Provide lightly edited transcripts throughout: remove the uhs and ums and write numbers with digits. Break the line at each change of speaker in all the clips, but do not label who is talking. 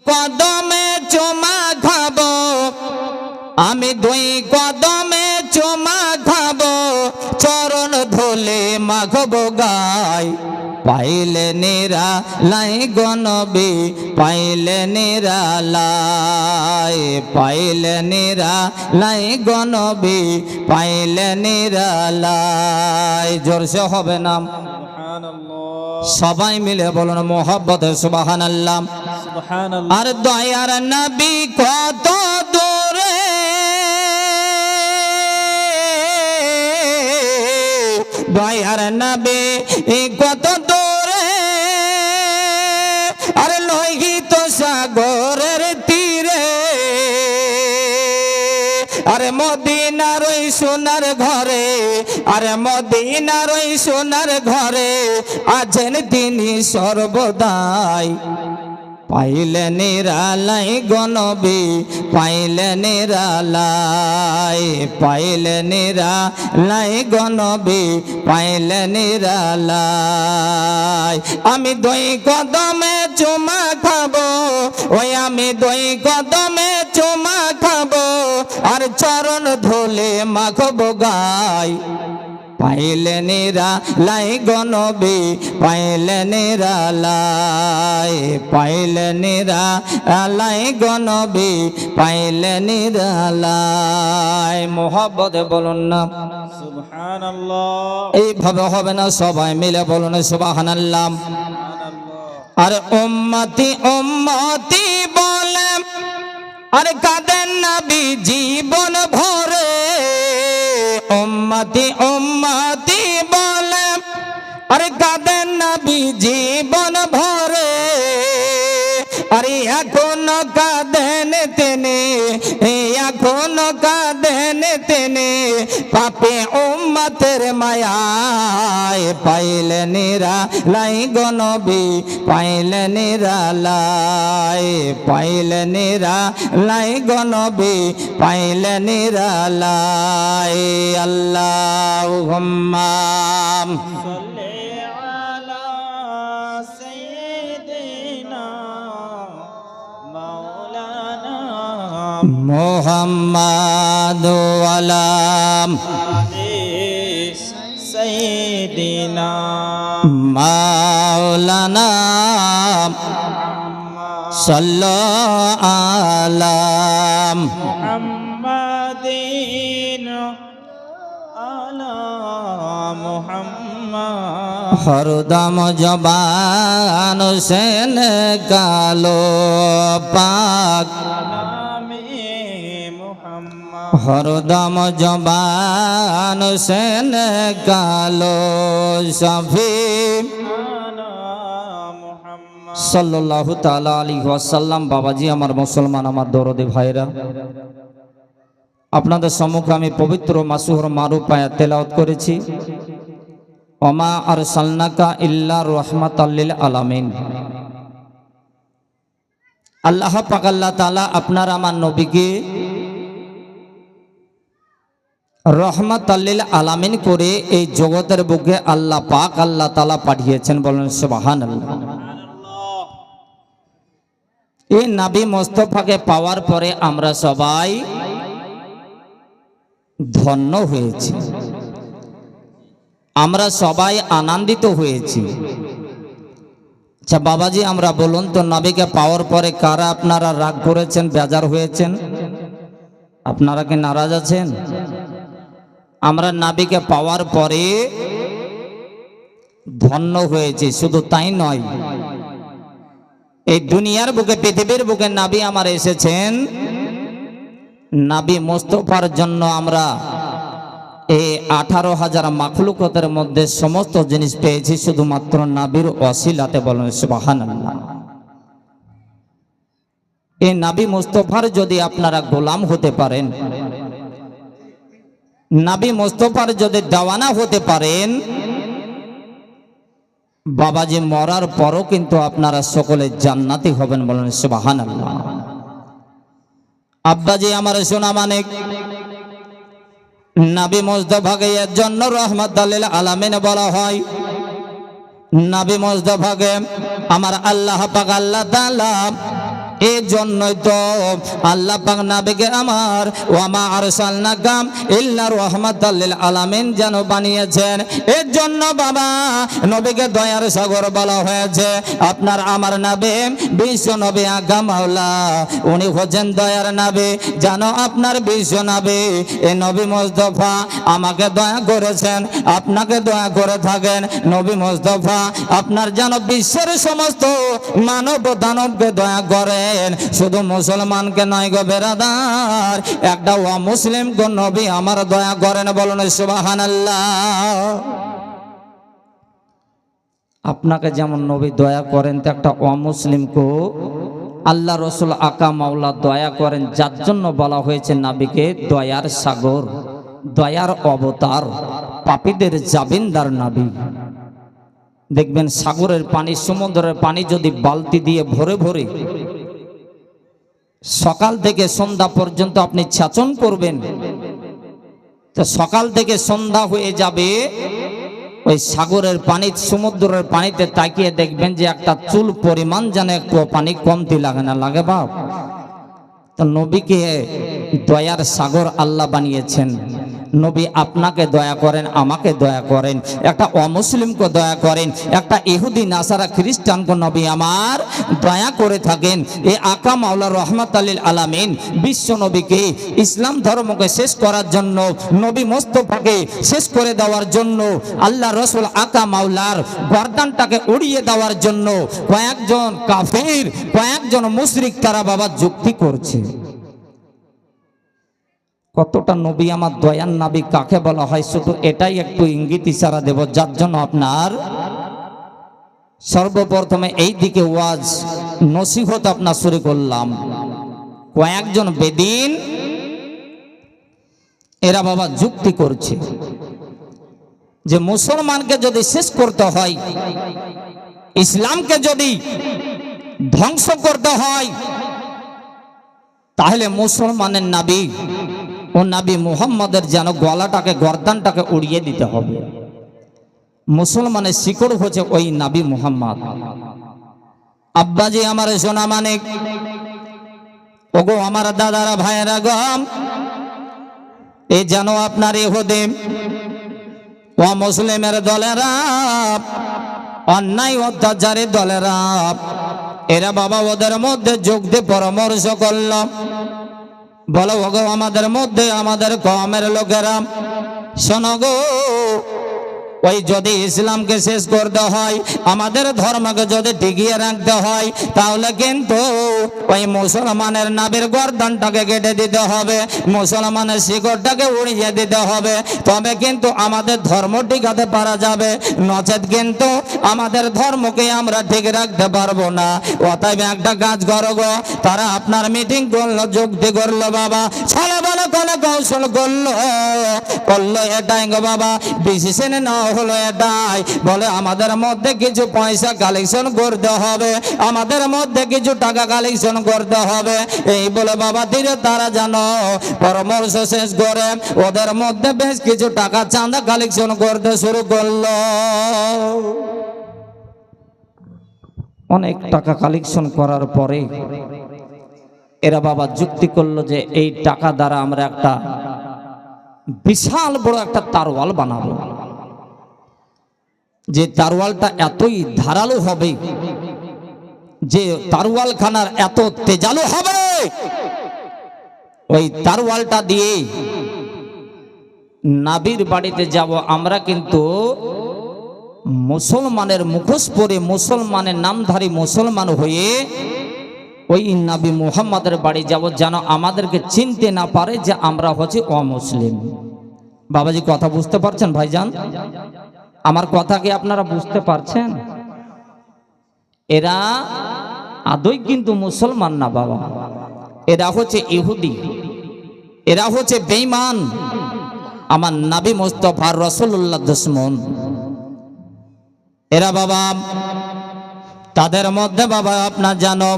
কদমে চুমা খাবো, আমি দুই কদমে চুমা খাবো, চরণ ধুলে মাখবো গায়। পাইলে নিরালাই গো নবী, পাইলে নিরালাই, পাইলে নিরালাই গো নবী, পাইলে নিরালাই। জোরসে হবে না? সবাই মিলে বলুন মোহাব্বতে সুবহানাল্লাহ। আর দয়ার নবী কত দূরে, দয়ার নবী কত দূরে, আরে লোহিত সাগরের তীরে, আরে মদিনার ওই সোনার ঘরে, আরে মদিনার ওই সোনার ঘরে আছেন তিনি সর্বদাই। পাইলে নিরালাই গো নবী, পাইলে নিরালাই, পাইলে নিরালাই গো নবী, পাইলে নিরালাই। আমি দুই কদমে চুমা খাবো, ওই আমি দুই কদমে চুমা খাবো, আর চরণ ধুলে মাখবো গায়। পাইলে নিরালাই গো নবী, পাইলে নিরালাই, পাইলে নিরালাই গো নবী, পাইলে নিরালাই। মোহাব্বতে বলুন না সুবহানাল্লাহ। এইভাবে হবে না, সবাই মিলে বলুন সুবহানাল্লাহ। আরে উম্মতি উম্মতি বলে আরে কাঁদেন নবী জীবন ভরে, উম্মতি উম্মতি বলে আরে কাঁদেন নবী জীবন ভরে, আরে এখনো কাঁদেন তিনি, এখনো কাঁদেন তিনি, পাপে উম্মতের মায়ায়। পাইলে নিরালাই গো নবী, পাইলে নিরালাই, পাইলে নিরালাই গো নবী, পাইলে নিরালাই। আল্লাহুম্মা সাল্লি আলা সাইয়্যিদিনা মাওলানা মুহাম্মাদ ওয়ালা সাইয়্যিদিনা মাওলানা সাল্লাল্লাহু আলা মুহাম্মাদিন আলা মুহাম্মাদ। হরদম জবান সেন কালো পাক, হরদম জবান সেন কালো সফি সাল্লাল্লাহু তাআলা আলাইহি ওয়াসাল্লাম। বাবাজি আমার মুসলমান, আমার দরদি ভাইরা, আপনাদের সম্মুখে আমি পবিত্র মাসুহুর মারুফ আয়াত তেলাওয়াত করেছি। ওমা আরসালনাকা ইল্লা রাহমাতাল লিল আলামিন। আল্লাহ পাক আল্লাহ তাআলা আপনার আমার নবীকে রহমাতাল লিল আলামিন করে এই জগতের বুকে আল্লাহ পাক আল্লাহ তাআলা পাঠিয়েছেন। বলেন সুবহানাল্লাহ। এই নবী মুস্তাফাকে পাওয়ার পরে আমরা সবাই ধন্য হয়েছি, আমরা সবাই আনন্দিত হয়েছি। আচ্ছা বাবাজি, আমরা বলুন তো, নবীকে পাওয়ার পরে কারা আপনারা রাগ করেছেন, বেজার হয়েছেন? আপনারা কি নারাজ আছেন? আমরা নবীকে পাওয়ার পরে ধন্য হয়েছি, শুধু তাই নয়, এই দুনিয়ার বুকে পৃথিবীর বুকে নবী আমার এসেছেন, নবী মুস্তাফার জন্য আমরা এই 18,000 মাখলুকাতের মধ্যে সমস্ত জিনিস পেয়েছি শুধুমাত্র নবীর ওসিলাতে। বলেন সুবহানাল্লাহ। এই নবী মুস্তাফার যদি আপনারা গোলাম হতে পারেন, নবী মুস্তাফার যদি দেওয়ানা হতে পারেন, বাবাজি মরার পরও কিন্তু আপনারা সকলে জান্নাতি হবেন। বলেন সুবহানাল্লাহ। আব্বাজি আমার সোনা মানিক, নবী মুস্তাফাকে এর জন্য রহমাতাল লিল আলামিন বলা হয়। নবী মুস্তাফাকে আমার আল্লাহ পাক আল্লাহ তাআলা এই জন্যই তো আল্লাহ পাক নবীকে আমার ওয়ামা আরসালনাকা ইল্লা রাহমাতাল লিল আলামিন যেন বানিয়েছেন। এর জন্য বাবা নবীকে দয়ার সাগর বলা হয়েছে। আপনার আমার নবী বিশ্ব নবী আকা মাওলা, উনি হচ্ছেন দয়ার নবী। জানো আপনার বিশ্ব নবী এই নবী মুস্তাফা আমাকে দয়া করেছেন, আপনাকে দয়া করে থাকেন। নবী মুস্তাফা আপনার যেন বিশ্বের সমস্ত মানব দানবকে দয়া করেন, শুধু মুসলমানকে নয় গো বেরাদার, একটা অমুসলিম গো নবী আমার দয়া করেন। বলুন সুবহানাল্লাহ। আপনাকে যেমন নবী দয়া করেন, তো একটা অমুসলিমকে আল্লাহ রসুল আকা মাওলা দয়া করেন, যার জন্য বলা হয়েছে নবীকে দয়ার সাগর, দয়ার অবতার, পাপীদের জাবিনদার নবী। দেখবেন সাগরের পানি, সমুদ্রের পানি যদি বালতি দিয়ে ভরে ভরে সকাল থেকে সন্ধ্যা পর্যন্ত আপনি ছাচন করবেন, তো সকাল থেকে সন্ধ্যা হয়ে যাবে, ওই সাগরের পানি সমুদ্রের পানিতে তাকিয়ে দেখবেন যে একটা চুল পরিমাণ যেন একটু পানি কমতি লাগে না, লাগে বাপ? তো নবীকে দয়ার সাগর আল্লাহ বানিয়েছেন। নবী আপনাকে দয়া করেন, আমাকে দয়া করেন, একটা অমুসলিমকে দয়া করেন, একটা ইহুদি নাসারা খ্রিস্টানকে নবী আমার দয়া করে থাকেন। এই আকা মাওলা রহমাতাল লিল আলামিন বিশ্ব নবীকে ইসলাম ধর্মকে শেষ করার জন্য, নবী মুস্তাফাকে শেষ করে দেওয়ার জন্য, আল্লাহ রসুল আকা মাওলার গর্দানটাকে উড়িয়ে দেওয়ার জন্য কয়েকজন কাফির, কয়েকজন মুশরিক তারা বাবা যুক্তি করছে। কতটা নবী আমার দয়ার নবী কাকে বলা হয়, শুধু এটাই একটু ইঙ্গিত ইশারা দেব, যার জন্য আপনার সর্বপ্রথমে এই দিকে ওয়াজ নসিহত আপনার শুরু করলাম। কয়েকজন বেদিন এরা বাবা যুক্তি করছে যে মুসলমানকে যদি শেষ করতে হয়, ইসলামকে যদি ধ্বংস করতে হয়, তাহলে মুসলমানের নবী ও নবী মুহাম্মদের যেন গলাটাকে, গর্দানটাকে উড়িয়ে দিতে হবে। মুসলমানের শিকড় হচ্ছে ওই নবী মুহাম্মদ। আব্বাজি আমার সোনা মানিক, ওগো আমার দাদারা ভাইয়েরা গো, এই যেন আপনার ইহুদি ও মুসলিমের দলেরা, অন্যায় অত্যাচারের দলেরা, এরা বাবা ওদের মধ্যে যোগ দিয়ে পরামর্শ করলাম, বলো ওগো আমাদের মধ্যে আমাদের কওমের লোকেরা শোনো গো, ওই যদি ইসলামকে শেষ করতে হয়, আমাদের ধর্মকে যদি টিকিয়ে রাখতে হয়, তাহলে কিন্তু ওই মুসলমানের নাবির গর্দানটাকে কেটে দিতে হবে, মুসলমানের শিকড়টাকে উড়িয়ে দিতে হবে, তবে কিন্তু আমাদের ধর্ম টিকাতে পারা যাবে, নচেত কিন্তু আমাদের ধর্মকে আমরা ঠিক রাখতে পারবো না। অতএব একটা কাজ করো গো, তারা আপনার মিটিং করলো, যুক্তি করলো বাবা, ছলে বলে কোন কৌশল করলো এটাই গো বাবা, ডিসিশনে না হলো এটাই, বলে আমাদের মধ্যে কিছু পয়সা কালেকশন করতে হবে, আমাদের মধ্যে কিছু টাকা কালেকশন করতে হবে। এই বলে বাবা ধীরে তারা জানো পরামর্শ শেষ করে ওদের মধ্যে বেশ কিছু টাকা চাঁদা কালেকশন করতে শুরু করলো। অনেক টাকা কালেকশন করার পরে এরা বাবা যুক্তি করলো যে এই টাকা দ্বারা আমরা একটা বিশাল বড় একটা তারওয়াল বানাবো, যে তারওয়ালটা এতই ধারালো হবে, যে তারওয়াল খানার এত তেজালো হবে, ওই তারওয়ালটা দিয়ে নাবির বাড়িতে যাব আমরা, কিন্তু মুসলমানের মুখোশ পরে, মুসলমানের নামধারী মুসলমান হয়ে ওই নবী মুহাম্মদের বাড়ি যাব, যেন আমাদেরকে চিনতে না পারে যে আমরা হচ্ছে অমুসলিম। বাবাজি কথা বুঝতে পারছেন ভাইজান? আমার কথা কি আপনারা বুঝতে পারছেন? এরা আদৌ কিন্তু মুসলমান না বাবা, এরা হচ্ছে ইহুদি, এরা হচ্ছে বেঈমান, আমার নবী মুস্তাফা রাসূলুল্লাহ দুশমন। এরা বাবা তাদের মধ্যে বাবা আপনার জানো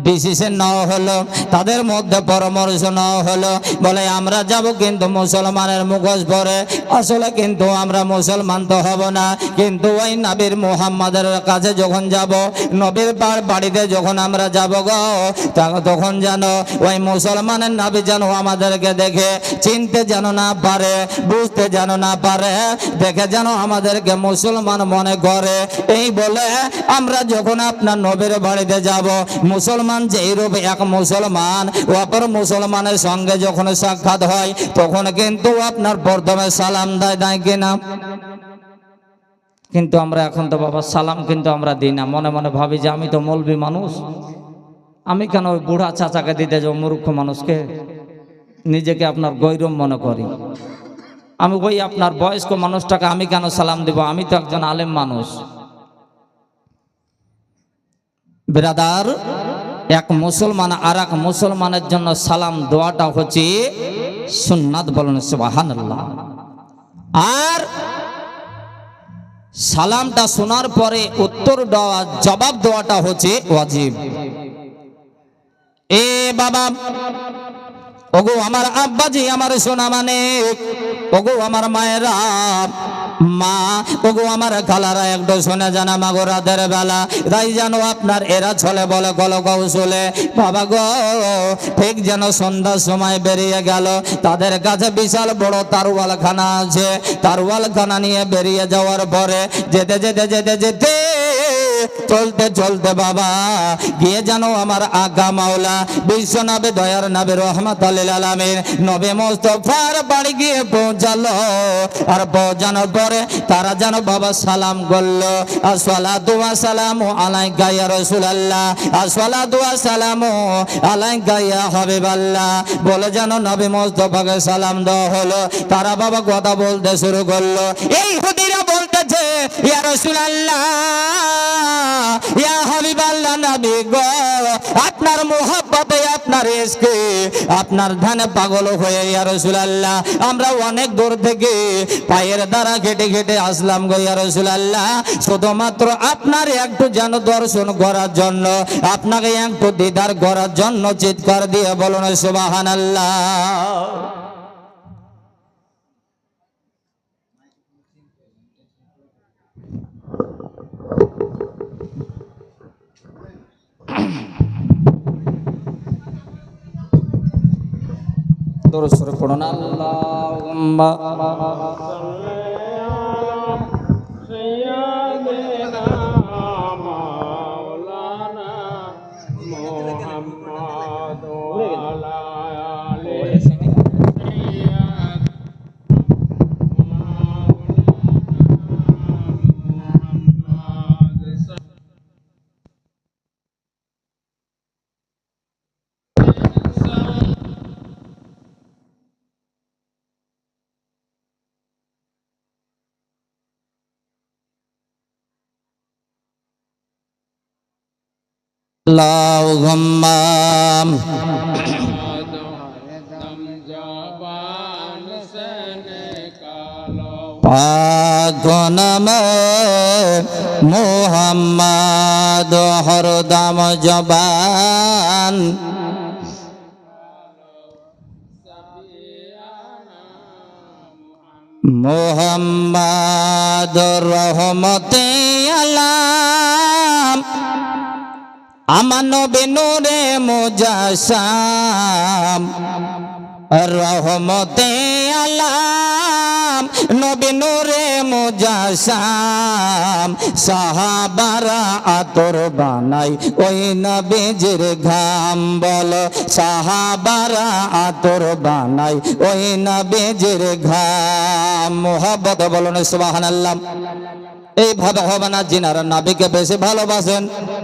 ডিসিশন নেওয়া হলো, তাদের মধ্যে পরামর্শ নেওয়া হলো, বলে আমরা যাব কিন্তু মুসলমানের মুখোশ পরে, আসলে কিন্তু আমরা মুসলমান তো হব না, কিন্তু ওই নবীর মুহাম্মাদের কাছে যখন যাব, নবীর বাড়িতে যখন আমরা যাব গো, তখন যেন ওই মুসলমানের নবী যেন আমাদেরকে দেখে চিনতে যেন না পারে, বুঝতে যেন না পারে, দেখে যেন আমাদেরকে মুসলমান মনে করে। এই বলে আমরা যখন আপনার নবীর বাড়িতে যাব, মুসলমান যেই রূপে এক মুসলমান অপর মুসলমানের সঙ্গে যখন সাক্ষাৎ হয়, তখন কিন্তু আপনার প্রথমে সালাম দেয় কিনা? কিন্তু আমরা এখন তো বাবা সালাম কিন্তু আমরা দিই না, মনে মনে ভাবি যে আমি তো মৌলবি মানুষ, আমি কেন ওই বুড়া চাচাকে দিতে যাবো, মূর্খ মানুষকে? নিজেকে আপনার গৌরব মনে করি। আমি ওই আপনার বয়স্ক মানুষটাকে আমি কেন সালাম দেব? আমি তো একজন আলেম মানুষ। ব্রাদার, এক মুসলমান আর এক মুসলমানের জন্য সালাম দেওয়াটা হচ্ছে সুন্নাত, বলেন সুবহানাল্লাহ। আর সালামটা শোনার পরে উত্তর দেওয়া, জবাব দেওয়াটা হচ্ছে ওয়াজিব। এ বাবা, ওগো আমার আব্বাজি, আমার সোনা মানে, ওগো আমার মায়েরা, মা, ওগো আমার খালারা, একটু শোনা জানা মাগো, রাতের বেলা তাই যেন আপনার এরা ছলে বলে কল কৌশলে, বাবা গো, ঠিক যেন সন্ধ্যার সময় বেরিয়ে গেল, তাদের কাছে বিশাল বড় তারওয়াল খানা আছে, তারওয়াল খানা নিয়ে বেরিয়ে যাওয়ার পরে যেতে যেতে যেতে যেতে চলতে চলতে বাবা গিয়ে যেন আমার আকা মাওলা বিশ্ব নবী, দয়ার নবী, রহমাতুল লিল আলামিন নবী মুস্তাফার বাড়ি গিয়ে পৌঁছালো। আর পৌঁছানোর পরে তারা যেন বাবা সালাম করলো, আসসালাতু ওয়াসসালামু আলাইকা ইয়া রাসূলুল্লাহ, আসসালাতু ওয়াসসালামু আলাইকা ইয়া হাবিবাল্লাহ বলে যেন নবী মুস্তাফাকে সালাম দেওয়া হলো। তারা বাবা কথা বলতে শুরু করলো। এই হুদিরা বলতেছে, ইয়া রাসূলুল্লাহ, ইয়া হাবিবাল্লাহ, নবী গো, আপনার মুহাব্বতে, আপনার ইশকে, আপনার ধ্যানে পাগল হয়ে ইয়া রাসূলুল্লাহ আমরা অনেক দূর থেকে পায়ের দ্বারা হেঁটে হেঁটে আসলাম গো ইয়া রাসূলুল্লাহ, শুধুমাত্র আপনার একটু যেন দর্শন করার জন্য, আপনাকে একটু দিদার করার জন্য। চিৎকার দিয়ে বলুন সুবহানাল্লাহ। দরুদ শরীফ পড়ুন। আল্লাহুম্মা সাইয়্যিদিনা মাওলানা মুহাম্মাদ ওয়া আলা আলিহি Allahumma pak nama Muhammad hardam jaban Muhammad rahmati alam আমার নবী নূরে মুজাসসাম রহমতে আলাম নবী নূরে মুজাসসাম সাহাবারা আতর বানাই ওই নবীজির ঘাম বলো সাহাবারা আতর বানাই ওই নবীজির ঘাম মুহাব্বত বলুন সুবহানাল্লাহ। এইভাবে হবে না, যিনারা নবীকে বেশি ভালোবাসেন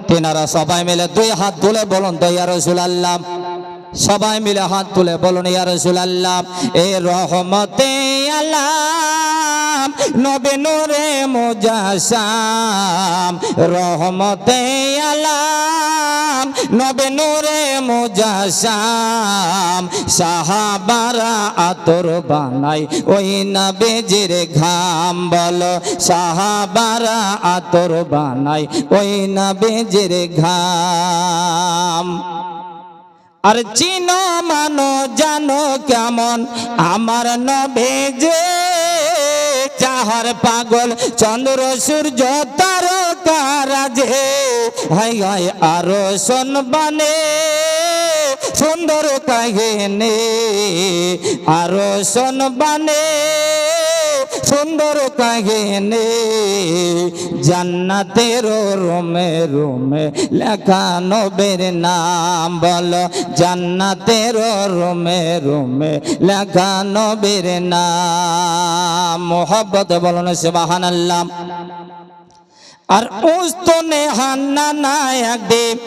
তিনারা সবাই মিলে দুই হাত তুলে বলুন তো ইয়া রাসূলুল্লাহ, সবাই মিলে হাত তুলে বলুন ইয়া রাসূলুল্লাহ। এই রহমতে আলাম নবী নূরে মুজাসসাম রহমতে আলাম নবী নূরে মুজাসসাম সাহাবারা আতর বানাই ওই নবীজির ঘাম বলো সাহাবারা আতর বানাই ওই নবীজির ঘাম আর চিনো মানো জানো কেমন আমার নবীজি চাহার পাগল চন্দ্র সূর্য তারকারাজে হাই হাই আরো শোনবানে সুন্দর কাহিনী আরো শোনবানে সুন্দর কাহিনী জান্নাতের রোমে রোমে লেখা নবীর নাম বলো জান্নাতের রোমে রোমে লেখা নবীর নাম মোহব্বত বলুন সুবহানাল্লাহ আর উস্তনে হান্না নায়ক দেব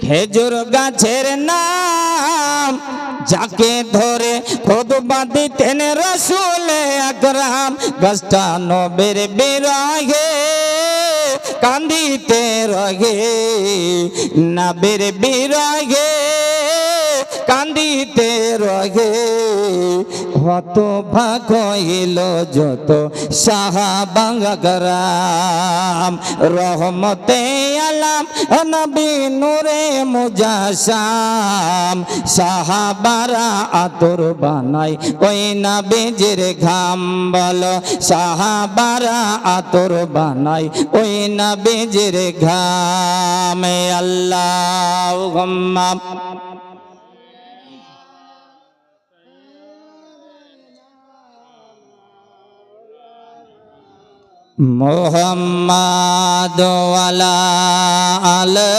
খেজুর গাছের নাম যাকে ধরে খুতবা দিতেন রাসূল আকরাম গাছটা নবীর বিরহে কান্দিতে রহে নবীর বিরহে কান্দিতে রহে হত ভাগ হইল যত সাহাবা کرام রহমতে আলাম নবী নূরে মুজাসসাম সাহাবারা আতর বানাই ওই নবীজির ঘাম বলো সাহাবারা আতর বানাই ওই নবীজির ঘাম আল্লাহুম্মা মুহাম্মাদ ওয়ালা আলে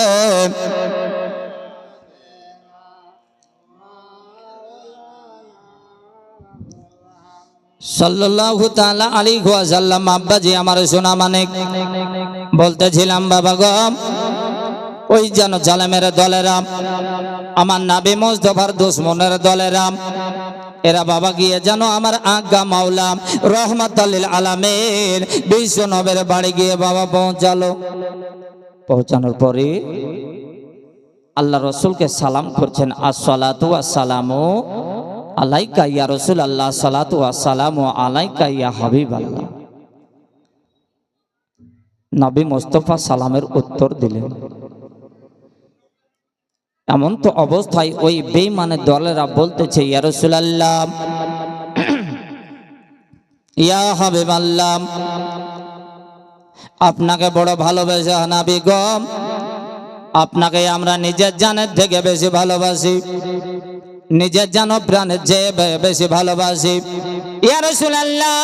সাল্লাল্লাহু তাআলা আলাইহি ওয়াসাল্লাম আব্বাজি আমার সোনা মানিক বলতেছিলাম বাবা গো ওই যেন জালেমের দলেরা আমার নবী মুস্তাফার দুশমনের দলেরা এরা বাবা গিয়ে যেন আমার আজ্ঞা মাওলা রহমাতুল লিল আলামিন বিশ্ব নবীর বাড়ি গিয়ে বাবা পৌঁছানোর পরে আল্লাহ রসুলকে সালাম করছেন আসসালাতু ওয়াসসালামু আলাইকা ইয়া রাসূলুল্লাহ সালাতু ওয়াসসালামু আলাইকা ইয়া হাবিবাল্লাহ নবী মুস্তাফা সালামের উত্তর দিলেন এমন তো অবস্থায় ওই বেঈমানের দলেরা বলতেছে ইয়া রাসূলুল্লাহ ইয়া হাবিবাল্লাহ আপনাকে বড় ভালোবাসি নবী গো আপনাকে আমরা নিজের জানের থেকে বেশি ভালোবাসি নিজের জান প্রাণের চেয়ে বেশি ভালোবাসি ইয়া রাসূলুল্লাহ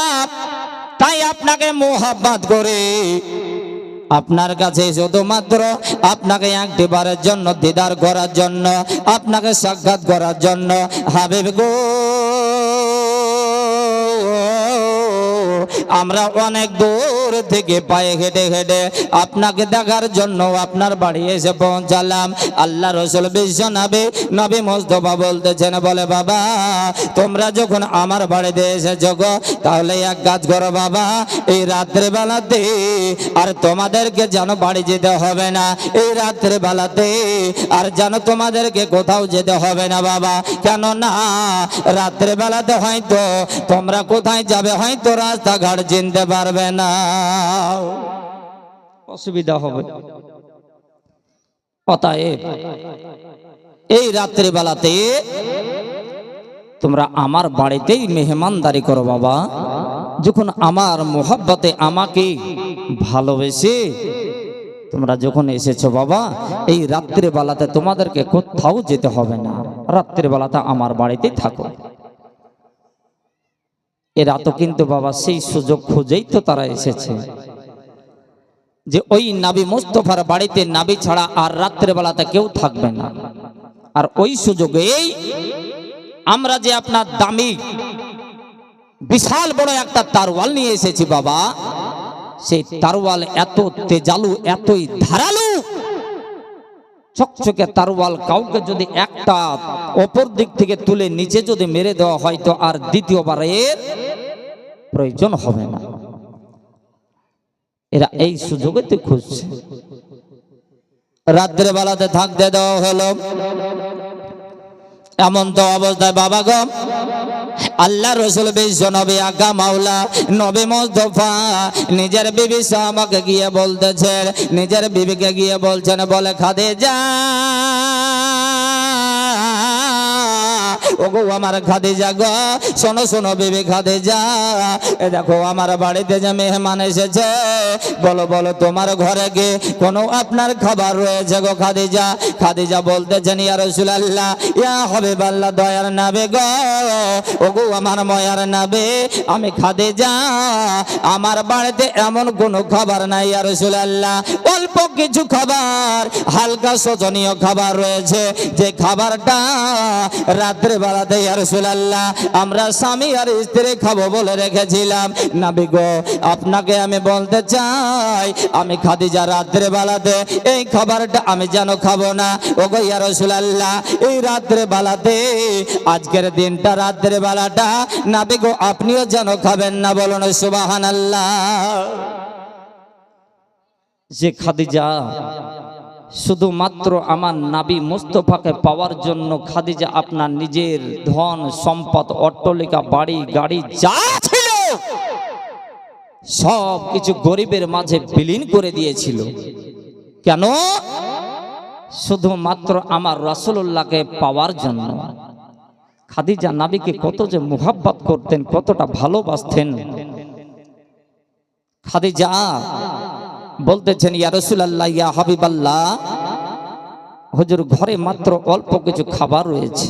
তাই আপনাকে মোহাব্বত করে আপনার কাছে শুধুমাত্র আপনাকে একটি বারের জন্য দিদার করার জন্য আপনাকে সাক্ষাৎ করার জন্য হাবিব গো আমরা অনেক দূর থেকে পায়ে হেঁটে হেঁটে আপনাকে দেখার জন্য আপনার বাড়ি এসে পৌঁছালাম আল্লাহ রাসূল বিশ্বনবী নবী মুস্তাফা বলতেছেন বলে বাবা তোমরা যখন আমার বাড়িতে এসেছো গো তাহলে এক কাজ করো বাবা এই রাত্রে বেলাতে আর তোমাদেরকে যেন বাড়ি যেতে হবে না এই রাত্রে বেলাতে আর যেন তোমাদেরকে কোথাও যেতে হবে না বাবা কেন না রাত্রে বেলাতে হয়তো তোমরা কোথায় যাবে হয়তো রাস্তাঘাট চিনতে পারবে না অসুবিধা হবে অতএব এই রাত্রি বেলাতে তোমরা আমার বাড়িতেই মেহমানদারি করো বাবা যখন আমার মোহাব্বতে আমাকে ভালোবেসে তোমরা যখন এসেছো বাবা এই রাত্রি বেলাতে তোমাদেরকে কোথাও যেতে হবে না রাত্রি বেলাতে আমার বাড়িতে থাকো এরা তো কিন্তু বাবা সেই সুযোগ খুঁজেই তো তারা এসেছে যে ওই নবী মুস্তাফার বাড়িতে নবী ছাড়া আর রাত্রে বেলাতে কেউ থাকবে না আর ওই সুযোগেই আমরা যে আপনার দামি বিশাল বড় একটা তারওয়াল নিয়ে এসেছি বাবা সেই তারওয়াল এত তেজালু এতই ধারালো চকচকে তারওয়াল কাউকে যদি একটা অপর দিক থেকে তুলে নিচে যদি মেরে দেওয়া হয় তো আর দ্বিতীয়বারের প্রয়োজন হবে না এরা এই সুযোগেতে খুঁজছে। রাত্রে বেলাতে থাকতে দেওয়া হলো। এমন তো অবস্থায় বাবা গো আল্লাহ রসুল বিশ্ব নবী আকা মাওলা নবী মুস্তাফা নিজের বিবি আমাকে গিয়ে বলতেছেন, নিজের বিবিকে গিয়ে বলছেন, বলে খাদিজা ওগো আমার খাদিজা গো, শোনো শোনো বিবি খাদিজা, এ দেখো আমার বাড়িতে যে মেহমান এসেছে, বলো বলো তোমার ঘরে কি কোনো আপনার খাবার রয়েছে গো খাদিজা? খাদিজা বলতেছেন, ইয়া রাসূলুল্লাহ, ইয়া হাবিবাল্লাহ, দয়ার নবী গো, ওগো আমার মায়ার নবী, আমি খাদিজা, আমার বাড়িতে এমন কোনো খাবার নাই ইয়া রাসূলুল্লাহ, অল্প কিছু খাবার, হালকা শোচনীয় খাবার রয়েছে, যে খাবারটা রাত্রে বেলাতে ইয়া রাসূলুল্লাহ আমরা স্বামী আর স্ত্রী খাবো বলে রেখেছিলাম। নবী গো আপনাকে আমি বলতে চাই, আমি খাদিজা রাত্রে বেলাতে এই খাবারটা আমি যেন খাবো না। ওগো ইয়া রাসূলুল্লাহ এই রাত্রে বেলাতে, আজকের দিনটা রাত্রে বেলাটা নবী গো আপনিও যেন খাবেন না। বলুন সুবহানাল্লাহ। যে খাদিজা শুধুমাত্র আমার নবী মুস্তাফাকে পাওয়ার জন্য খাদিজা আপনার নিজের ধন সম্পদ, অট্টালিকা, বাড়ি গাড়ি যা ছিল সব কিছু গরিবের মাঝে বিলীন করে দিয়েছিল। কেন? শুধুমাত্র আমার রাসূলুল্লাহকে পাওয়ার জন্য। খাদিজা নবীকে কত যে মুহাব্বত করতেন, কতটা ভালোবাসতেন। খাদিজা বলতেছেন, ইয়া রাসূলুল্লাহ, ইয়া হাবিবাল্লাহ, হুজুর ঘরে মাত্র অল্প কিছু খাবার রয়েছে,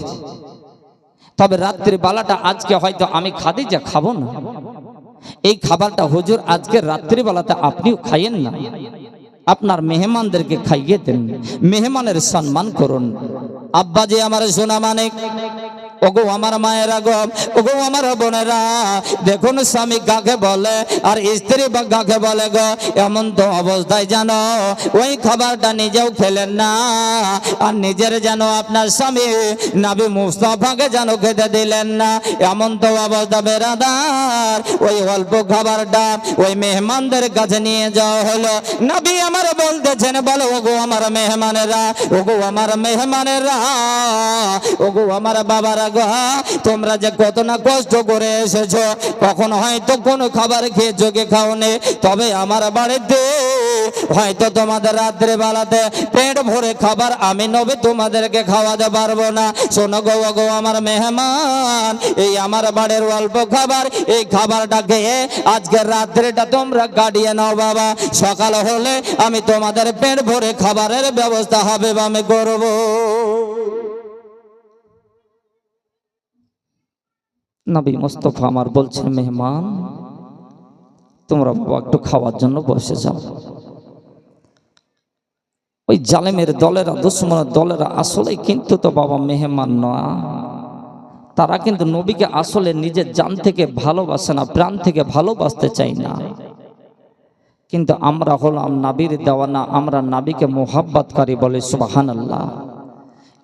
তবে রাত্রি বেলাটা আজকে হয়তো আমি খাদিজা খাবো না, এই খাবারটা হুজুর আজকে রাত্রি বেলাতে আপনিও খাইয়েন না, আপনার মেহমানদেরকে খাইয়ে দেন, মেহমানের সম্মান করুন। আব্বাজি আমার সোনা মানিক, ওগো আমার মায়েরা গো, ওগো আমার বোনেরা, দেখুন স্বামী কাকে বলে আর স্ত্রী বা কাকে বলে গো। এমন তো অবস্থায় জানো ওই খাবারটা নিজেও খেলেন না, আর নিজের যেন আপনার স্বামী নবী মুস্তাফাকে যেন খেতে দিলেন না। এমন তো অবস্থা বেরাদার, ওই অল্প খাবারটা ওই মেহমানদের কাছে নিয়ে যাওয়া হলো। নবী আমার বলতেছেন, বলো ওগো আমার মেহমানেরা, ওগো আমার মেহমানেরা, ওগো আমার বাবারা, তোমরা যে কত না কষ্ট করে এসেছো, কখন হয়তো কোনো খাবার খেয়ে যোগে খাওনি, তবে আমার বাড়িতে হয়তো তোমাদের রাত্রে বেলাতে পেট ভরে খাবার আমি নবী তোমাদেরকে খাওয়াতে পারবো না। শোনো গো গো আমার মেহমান, এই আমার বাড়ির অল্প খাবার, এই খাবারটা খেয়ে আজকের রাত্রিটা তোমরা কাটিয়ে নাও বাবা, সকাল হলে আমি তোমাদের পেট ভরে খাবারের ব্যবস্থা হবে আমি করবো। নবী মুস্তাফা আমার বলছেন, মেহমান তোমরা বাবা একটু খাওয়ার জন্য বসে যাও। ওই জালেমের দলেরা, দুশমনের দলেরা আসলে কিন্তু তো বাবা মেহমান নয়, তারা কিন্তু নবীকে আসলে নিজের জান থেকে ভালোবাসে না, প্রাণ থেকে ভালোবাসতে চাই না। কিন্তু আমরা হলাম নবীর দেওয়ানা, আমরা নবীকে মোহাব্বতকারী বলে সুবহানাল্লাহ।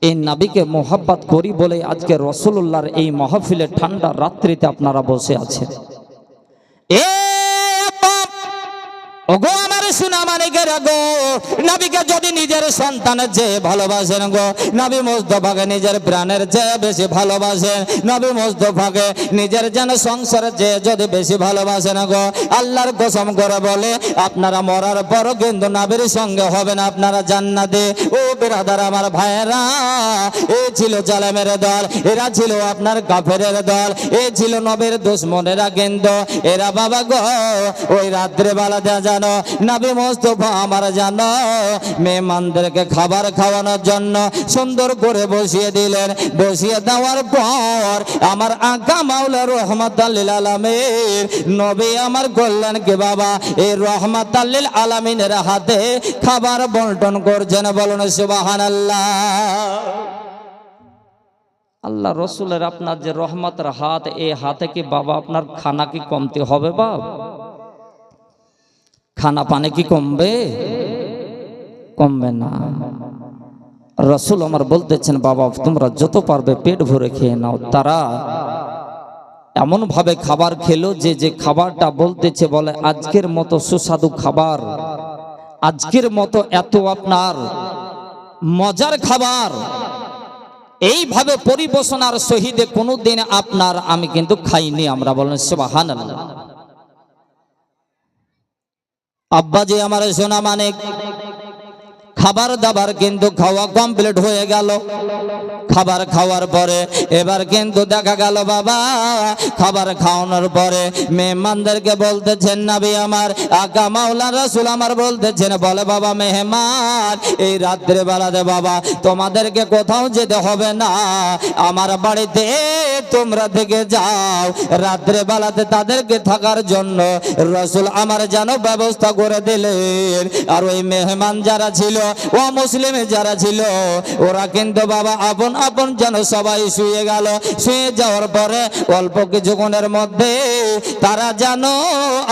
এই নবীকে মোহাব্বত করি বলে আজকে রাসূলুল্লাহর এই মাহফিলে ঠান্ডা রাত্রিতে আপনারা বসে আছেন। ওগো আমার সোনা মানিকেরা গো, নবীকে যদি নিজের সন্তানের চেয়ে ভালোবাসেন গো, নবী মুস্তাফাকে নিজের প্রাণের চেয়ে বেশি ভালোবাসেন, নবী মুস্তাফাকে নিজের যেন সংসারের চেয়ে যদি বেশি ভালোবাসেন গো, আল্লাহর কসম করে বলে আপনারা মরার পরও কিন্তু নবীর সঙ্গে হবেন আপনারা জান্নাতে। ও বিরাদার আমার ভাইয়েরা, এই ছিল জালেমের দল, এরা ছিল আপনার কাফেরের দল, এই ছিল নবীর দুশমনেরা, কিন্তু এরা বাবা গো ওই রাত্রে বেলাতে জানো নবী মুস্তাফা আমার জানো মেহমানদেরকে খাবার খাওয়ানোর জন্য সুন্দর করে বসিয়ে দিলেন। বসিয়ে দেওয়ার পর আমার আকা মাওলা রহমাতাল লিল আলামিন নবী আমার বললেন কি বাবা, এই রহমাতাল লিল আলামিনের হাতে খাবার বন্টন করছেন। বলুন সুবহানাল্লাহ। আল্লাহ রসুলের আপনার যে রহমতের হাত, এই হাতে কি বাবা আপনার খানা কি কমতে হবে বাবা? খানা পানে কি কমবে? কমবে না। রসুল আমার বলতেছেন বাবা তোমরা যত পারবে পেট ভরে খেয়ে নাও। তারা এমন ভাবে খাবার খেলো যে যে খাবারটা বলতেছে, বলে আজকের মতো সুস্বাদু খাবার, আজকের মতো এত আপনার মজার খাবার এইভাবে পরিবেশনার সহিতে কোনোদিন আপনার আমি কিন্তু খাইনি। আমরা বলেন সুবহানাল্লাহ। আব্বাজি আমার সোনা মানিক, খাবার দাবার কিন্তু খাওয়া কমপ্লিট হয়ে গেল। খাবার খাওয়ার পরে এবার কিন্তু দেখা গেল বাবা খাবার খাওয়ানোর পরে মেহমানদেরকে বলতেছেন, নবী আমার আকা মাওলা রাসূল আমার বলতেছেন, বলে বাবা মেহমান এই রাত্রে বেলাতে বাবা তোমাদেরকে কোথাও যেতে হবে না, আমার বাড়িতে তোমরা থেকে যাও। রাত্রে বেলাতে তাদেরকে থাকার জন্য রাসূল আমার যেন ব্যবস্থা করে দিলেন। আর ওই মেহমান যারা ছিল, ও মুসলিম যারা ছিল, ওরা কিন্তু বাবা আপন আপন যেন সবাই শুয়ে গেল। শুয়ে যাওয়ার পরে অল্প কিছুক্ষণের মধ্যে তারা যেন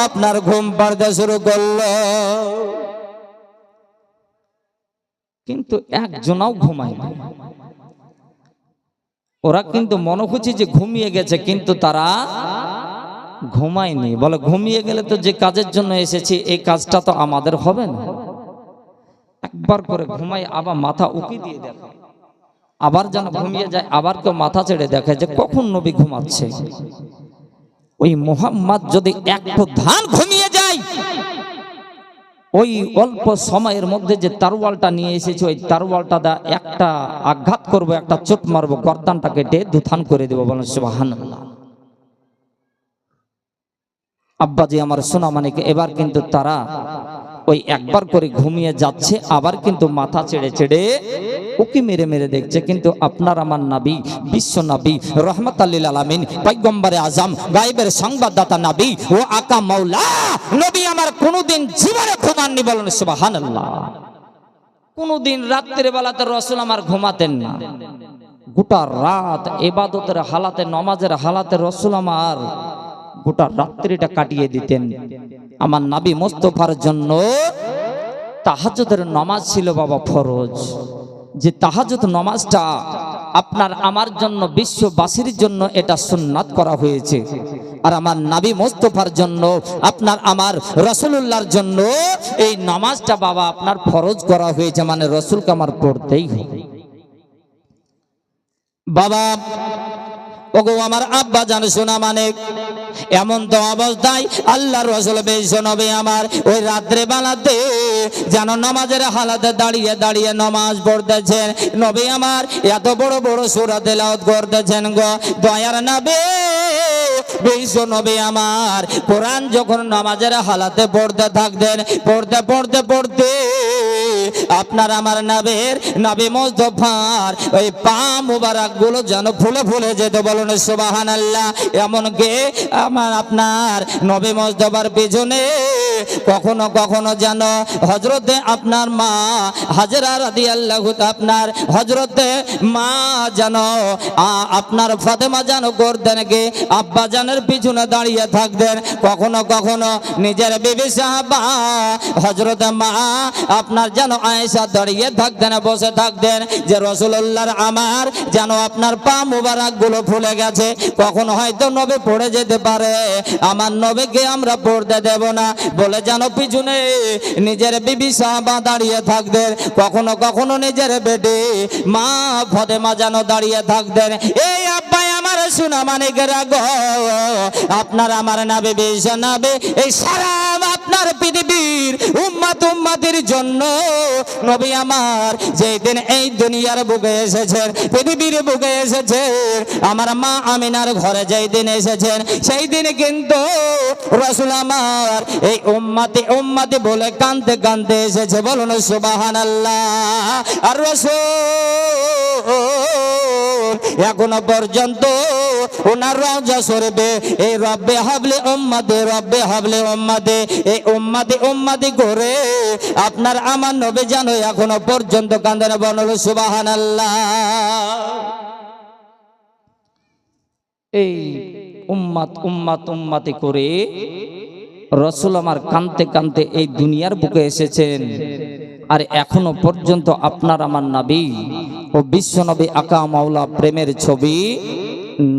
আপনার ঘুম পাড়তে শুরু করলো, কিন্তু একজনাও ঘুমায় না। ওরা কিন্তু মনে হচ্ছে যে ঘুমিয়ে গেছে, কিন্তু তারা ঘুমায়নি। বলে ঘুমিয়ে গেলে তো যে কাজের জন্য এসেছি এই কাজটা তো আমাদের হবে না। একবার করে ঘুমাই আবার মাথা উকি দিয়ে দেখে, আবার যেন ঘুমিয়ে যায়, আবার কেউ মাথা ছেড়ে দেখে যে কখন নবী ঘুমাচ্ছে। ওই মুহাম্মদ যদি একটু ধান ঘুমিয়ে যায়, ওই অল্প সময়ের মধ্যে যে তারওয়ালটা নিয়ে এসেছে ওই তারওয়ালটা দা একটা আঘাত করবো, একটা চোট মারবো, গর্দানটা কেটে দুথান করে দেবো। বলেন সুবহানাল্লাহ। আব্বাজি আমার সোনা মানিক, এবার কিন্তু তারা ওই একবার করে ঘুমিয়ে যাচ্ছে, আবার কিন্তু মাথা ছেড়ে ছেড়ে উকি মেরে মেরে দেখছে। কিন্তু আপনার আমার নবী, বিশ্ব নবী, রহমতুল লিল আলামিন, পয়গম্বরে আজম, গায়েবের সংবাদদাতা নবী ও আকা মাওলা নবী আমার কোনোদিন জীবনে ঘুমাননি। বলেন সুবহানাল্লাহ। কোনোদিন রাত্রের বেলাতে রাসূল আমার ঘুমাতেন না। গোটা রাত ইবাদতের হালাতে, নামাজের হালাতে রাসূল আমার গোটা রাত্রিটা কাটিয়ে দিতেন। আমার নবী মুস্তাফার জন্য তাহাজ্জুদের নামাজ ছিল বাবা ফরজ। যে তাহাজ্জুদ নামাজটা আপনার আমার জন্য, বিশ্ববাসীর জন্য এটা সুন্নাত করা হয়েছে। আর আমার নবী মুস্তাফার জন্য, আপনার আমার রাসূলুল্লাহর জন্য এই নামাজটা বাবা আপনার ফরজ করা হয়েছে, মানে রাসূলকে আমার পড়তেই হবে। বাবা ওগো আমার আব্বা জান সোনা মানিক, এমন তো অবস্থায় আল্লাহর রাসূল বিশ্ব নবী আমার ওই রাত্রে বেলাতে যেন নামাজের হালাতে দাঁড়িয়ে দাঁড়িয়ে নামাজ পড়তেছেন। নবী আমার এত বড় বড় সূরা তেলাওয়াত করতেছেন গো দয়ার নবী বিশ্ব নবী আমার কোরআন যখন নামাজের হালাতে পড়তে থাকতেন, পড়তে পড়তে পড়তে আপনার আমার নবী মুস্তাফার ওই পা মুবারক গুলো যেন ফুলে ফুলে যেত। বলুন সুবহানাল্লাহ। এমনকি আমার আপনার নবী মুস্তাফার পিছনে কখনো কখনো যেন হযরতে আপনার মা হাজরা রাদিয়াল্লাহু আপনার হযরতে মা যেন আপনার ফাতেমা যেন করতেন কি আব্বা জানের পিছনে দাঁড়িয়ে থাকতেন। কখনো কখনো নিজের বিবি সাহাবা হযরতে মা আপনার যেন আয়েশা দাঁড়িয়ে থাকতেন, বসে থাকতেন, যে রাসূলুল্লাহর আমার যেন আপনার পা মুবারক গুলো ফুলে গেছে, কখনো হয়তো নবী পড়ে যেতে পারে, আমার নবীকে আমরা পড়তে দেব না বলে যেন পিছনে নিজের বিবি সাহাবা দাঁড়িয়ে থাকতেন। কখনো কখনো নিজের বেটি মা ফাতেমা যেন দাঁড়িয়ে থাকতেন। এই আব্বা আমার সোনা মানিকেরা গো, আপনার আমার নবী বিশ্ব নবী এই সারা আপনার পৃথিবীর উম্মত উম্মতের জন্য নবী আমার যেই দিন এই দুনিয়ার বুকে এসেছেন, পৃথিবীর বুকে এসেছেন, আমার মা আমিনার ঘরে যেই দিন এসেছেন, সেই দিন কিন্তু রাসূল আমার এই উম্মতি উম্মতি বলে কাঁদতে কাঁদতে এসেছে। বলুন সুবহানাল্লাহ। আর রাসূল এখনো পর্যন্ত ওনার রওজা শরীফে এই রব্বে হাবলি উম্মতি, রব্বে হাবলি উম্মতি, এই উম্মতি উম্মতি করে আপনার আমার নবী জানো এখনো পর্যন্ত কাঁদেন। বলুন সুবহানাল্লাহ। এই উম্মত উম্মত উম্মতি করে রাসূল আমার কাঁদতে কাঁদতে এই দুনিয়ার বুকে এসেছেন। আর এখনো পর্যন্ত আপনার আমার নবী ও বিশ্ব নবী আকা মাওলা প্রেমের ছবি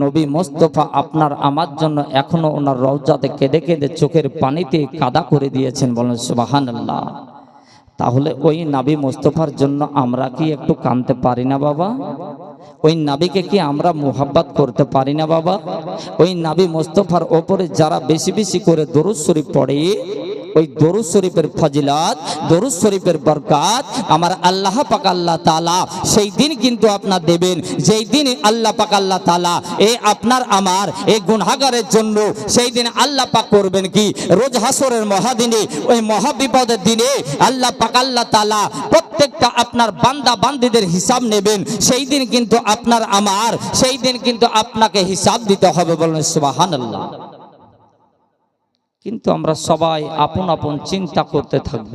নবী মোস্তফা আপনার আমার জন্য এখনো ওনার রওজাতে কেঁদে কেঁদে চোখের পানিতে কাদা করে দিয়েছেন, বলেন সুবহানাল্লাহ। তাহলে ওই নবী মোস্তফার জন্য আমরা কি একটু কাঁদতে পারি না বাবা? ওই নবীকে কি আমরা মুহাব্বত করতে পারি না বাবা? ওই নবী মোস্তফার ওপরে যারা বেশি বেশি করে দরুদ শরীফ পড়ে, ওই দরুদ শরীফের ফজিলত, দরুদ শরীফের বরকত আমার আল্লাহ পাক আল্লাহ তাআলা সেই দিন কিন্তু আপনার দেবেন, যেই দিন আল্লাহ পাক আল্লাহ তাআলা এই আপনার আমার এই গুনাহগারের জন্য সেই দিন আল্লাহ পাক করবেন কি, রোজ হাসরের মহাদিনে ওই মহাবিপদের দিনে আল্লাহ পাক আল্লাহ তাআলা প্রত্যেকটা আপনার বান্দা বান্দীদের হিসাব নেবেন। সেই দিন কিন্তু আপনার আমার সেই দিন কিন্তু আপনাকে হিসাব দিতে হবে, বলেন সুবহানাল্লাহ। কিন্তু আমরা সবাই আপন আপন চিন্তা করতে থাকব,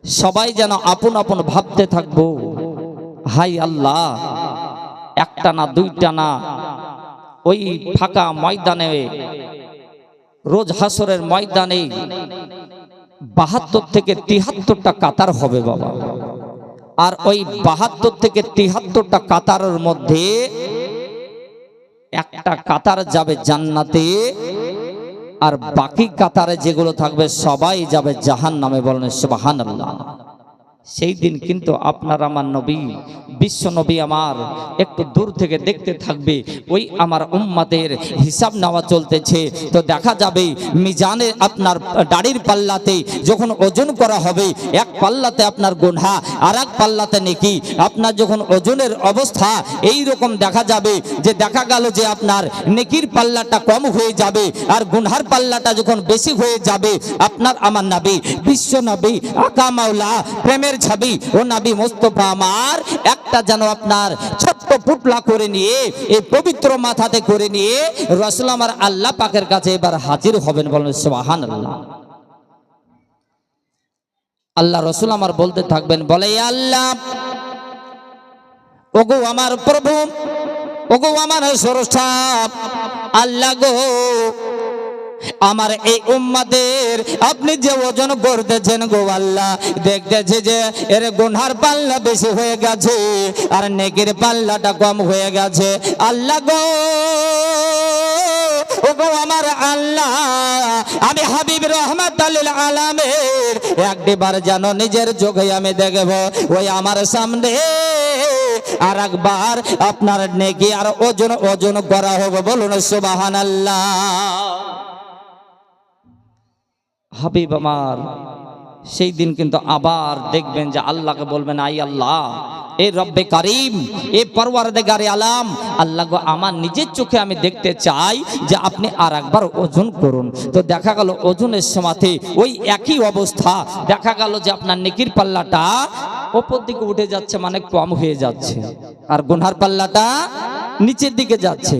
সবাই যেন আপন আপন ভাবতে থাকব, হাই আল্লাহ একটা না দুইটা না, ওই ফাঁকা ময়দানে রোজ হাসরের ময়দানে 72 থেকে 73টা কাতার হবে বাবা। আর ওই 72 থেকে 73টা কাতারের মধ্যে একটা কাতার যাবে জান্নাতে, আর বাকি কাতারে যেগুলো থাকবে সবাই যাবে জাহান্নামে, বলেন সুবহানাল্লাহ। সেই দিন কিন্তু আপনার আমার নবী বিশ্ব নবী আমার একটু দূর থেকে দেখতে থাকবে, ওই আমার উম্মতের হিসাব নেওয়া চলতেছে। তো দেখা যাবে মিজানে আপনার দাড়ির পাল্লাতে যখন ওজন করা হবে, এক পাল্লাতে আপনার গুনাহ আর এক পাল্লাতে নেকি, আপনার যখন ওজনের অবস্থা এই রকম দেখা যাবে যে দেখা গেল যে আপনার নেকির পাল্লাটা কম হয়ে যাবে আর গুনহার পাল্লাটা যখন বেশি হয়ে যাবে, আপনার আমার নবী বিশ্ব নবী আকা মাওলা প্রেমের ছবি ও নবী মুস্তাফা আমার একটা যেন আপনার ছোট্ট পুটলা করে নিয়ে এই পবিত্র মাথাতে করে নিয়ে রাসূল আমার আল্লাহ পাকের কাছে এবার হাজির হবেন, বলেন সুবহানাল্লাহ। আল্লাহ রাসূল আমার বলতে থাকবেন, বলে আল্লাহ ওগো আমার প্রভু, ওগো আমার স্রষ্টা, আল্লাহ গো আমার এই উম্মতের আপনি যে ওজন করতেছেন গো আল্লাহ, দেখতেছে যে এর গুনহার পাল্লা বেশি হয়ে গেছে আর নেকির পাল্লাটা কম হয়ে গেছে। আল্লাহ গো ওগো আমার আল্লাহ, আমি হাবিব রহমাতুল লিল আলামিন একবার যেন নিজের চোখে আমি দেখব ওই আমার সামনে আর একবার আপনার নেকি আর ওজন করা হবে, বলুন সুবহানাল্লাহ। হাবিব আমার সেই দিন কিন্তু আবার দেখবেন যে আল্লাহকে বলবেন, আই আল্লাহ এ রব্বে কারিম, এ পরওয়ারদিগারে আলাম, আল্লাহ গো আমার নিজের চোখে আমি দেখতে চাই যে আপনি আর একবার ওজন করুন। তো দেখা গেল ওজনের সময়তে ওই একই অবস্থা, দেখা গেল যে আপনার নেকির পাল্লাটা উপর দিকে উঠে যাচ্ছে, মানে কম হয়ে যাচ্ছে, আর গুনহার পাল্লাটা নিচের দিকে যাচ্ছে।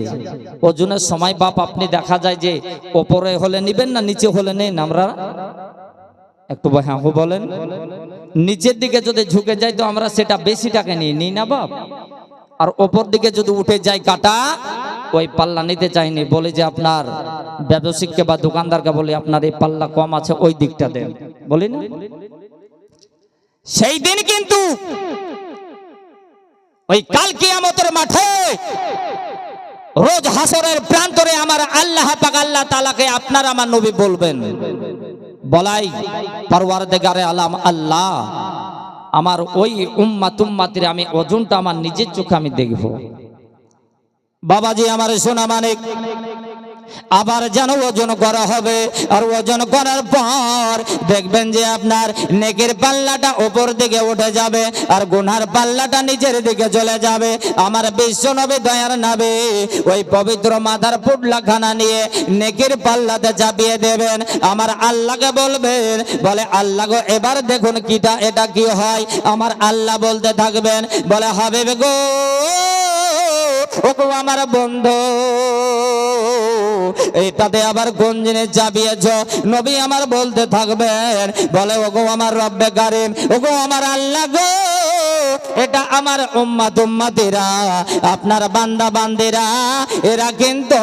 ওজনের সময় বাপ আপনি দেখা যায় যে ওপরে হলে নিবেন না নিচে হলে নেন, আমরা একটু হ্যাঁ বলেন, নিচের দিকে যদি ঝুঁকে যায় তো আমরা সেটা বেশিটাকে নিই না বাপ, আর ওপর দিকে যদি উঠে যায় কাটা ওই পাল্লা নিতে চাইনি, বলে যে আপনার ব্যবসায়িককে বা দোকানদারকে বলে আপনার এই পাল্লা কম আছে ওই দিকটা দেন, বলি না। সেই দিন কিন্তু ওই কাল কিয়ামতের মাঠে রোজ হাসরের প্রান্তরে আমার আল্লাহ পাক আল্লাহ তাআলাকে আপনার আমার নবী বলবেন, বলাই পরওয়ারদিগারে আলাম আল্লাহ আমার ওই উম্মাতের আমি ওজনটা আমার নিজের চোখে আমি দেখব। বাবাজি আমার সোনা মানিক, আবার যেন ওজন করা হবে, আর ওজন করার পর দেখবেন যে আপনার নেকির পাল্লাটা উপর দিকে উঠে যাবে আর গুনহার পাল্লাটা নিচের দিকে চলে যাবে। আমার বিশ্ব নবী দয়ার নবী ওই পবিত্র মাথার পুটলা খানা নিয়ে নেকির পাল্লাতে চাপিয়ে দেবেন, আমার আল্লাহকে বলবেন, বলে আল্লাহ গো এবার দেখুন কিটা এটা কি হয়। আমার আল্লাহ বলতে থাকবেন, বলে হাবিব গো ওগো আমার বন্ধু, এটাতে আবার কোন জিনিস চাপিয়েছ? নবী আমার বলতে থাকবেন, বলে ওগো আমার রব্বে কারিম, ওগো আমার আল্লাহ গো, এটা আমার উম্মত উম্মতিরা, আপনার বান্দা বান্দিরা, এরা কিন্তু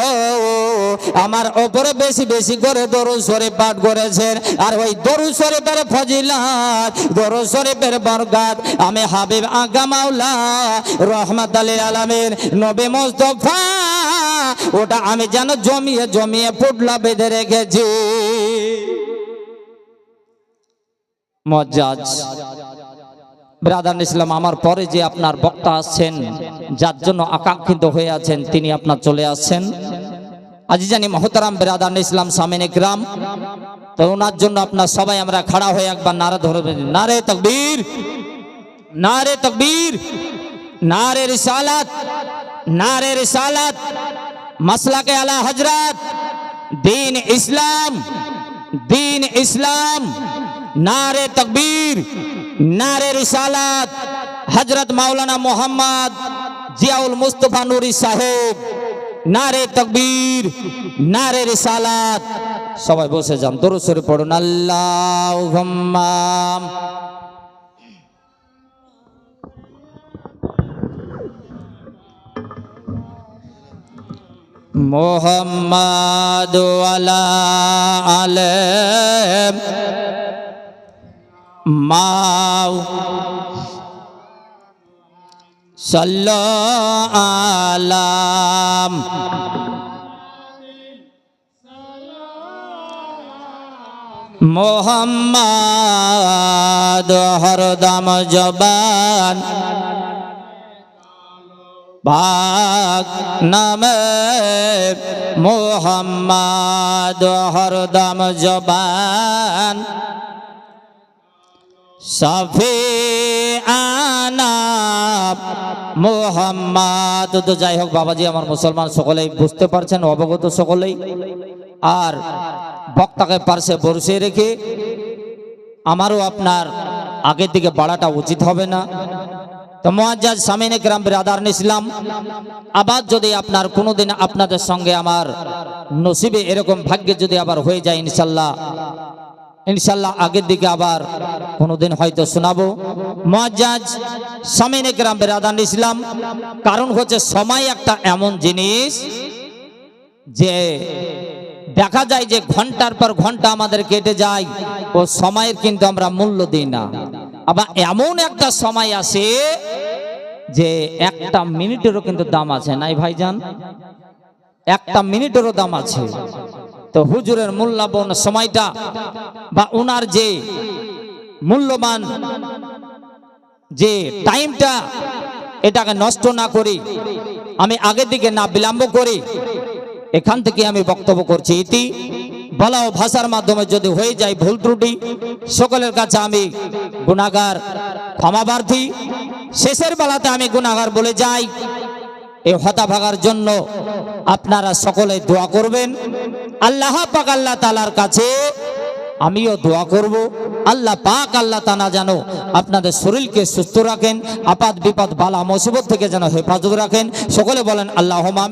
আমার ওপরে বেশি বেশি করে দরুদ শরীফ পাঠ করেছেন। আর ওই দরুদ শরীফের ফজিলত, দরুদ শরীফের বরকত আমি হাবিব আকা মাওলা রহমাতুল লিল আলামিন নবী মুস্তাফা, ওটা আমি যেন জমিয়ে জমিয়ে পুটলা বেঁধে রেখেছি। মুআজ্জাজ ব্রাদার ইসলাম, আমার পরে যে আপনার বক্তা আসছেন, যার জন্য আকাঙ্ক্ষিত হয়ে আছেন, তিনি আপনার চলে আসছেন। আজিজানি মহতারাম ব্রাদার ইসলাম সামিনে কিরাম, তো ওনার জন্য আপনার সবাই আমরা খাড়া হয়ে একবার নারা ধরবেন, নারে তাকবীর, নারে তাকবীর, নারে রিসালাত, নারে রিসালাত, মাসলাকে আলা হযরত, দ্বীন ইসলাম, দ্বীন ইসলাম, নারে তাকবীর, নারে রিসালাত, হযরত মাওলানা মোহাম্মদ জিয়াউল মুস্তাফা নুরি সাহেব, নারে তাকবীর, নারে রিসালাত। সবাই বসে যান, দরুদ শরীফ পড়ুন। আল্লাহুম্মা মুহাম্মাদ ওয়ালা আলে মাও সাল্লাল্লাহু আলাম মুহাম্মাদ হরদম জবান পাক নামে মুহাম্মাদ হরদম জবান সাফিআনা মুহাম্মাদ। তো যাই হোক বাবাজি, আমার মুসলমান সকলেই বুঝতে পারছেন, অবগত সকলেই। আর বক্তাকে পার্শ্বে বসিয়ে রেখে আমারও আপনার আগের দিকে বাড়াটা উচিত হবে না। তো মুআজ্জাজ সামিনে কিরাম বিরাদার ইসলাম, আবার যদি আপনার কোনোদিন আপনাদের সঙ্গে আমার নসিবে এরকম ভাগ্যে যদি আবার হয়ে যায়, ইনশাল্লাহ ইনশাল্লাহ আগের দিকে আবার কোনোদিন হয়তো শোনাবো। মুআজ্জাজ সামিনে কিরাম বিরাদার ইসলাম, কারণ হচ্ছে সময় একটা এমন জিনিস যে দেখা যায় যে ঘন্টার পর ঘন্টা আমাদের কেটে যায়, ও সময়ের কিন্তু আমরা মূল্য দিই না। আবার এমন একটা সময় আসে যে একটা মিনিটেরও কিন্তু দাম আছে, নাই ভাইজান? একটা মিনিটেরও দাম আছে। তো হুজুরের মূল্যবান সময়টা বা ওনার যে মূল্যবান যে টাইমটা, এটাকে নষ্ট না করি, আমি আগের দিকে না বিলম্ব করি, এখান থেকে আমি বক্তব্য করছি। ইতি বলা ও ভাষার মাধ্যমে যদি হয়ে যায় ভুল ত্রুটি, সকলের কাছে আমি গুনাহগার, ক্ষমাপ্রার্থী। শেষের বেলাতে আমি গুনাহগার বলে যাই। এই হতাভাগার জন্য আপনারা সকলে দোয়া করবেন। আল্লাহ পাক আল্লাহ তাআলার কাছে আমিও দোয়া করব, আল্লাহ পাক আল্লাহ তাআলা যেন আপনাদের শরীরকে সুস্থ রাখেন, আপাত বিপদ বালা মুসিবত থেকে যেন হেফাজত রাখেন। সকলে বলেন আল্লাহুম্মা।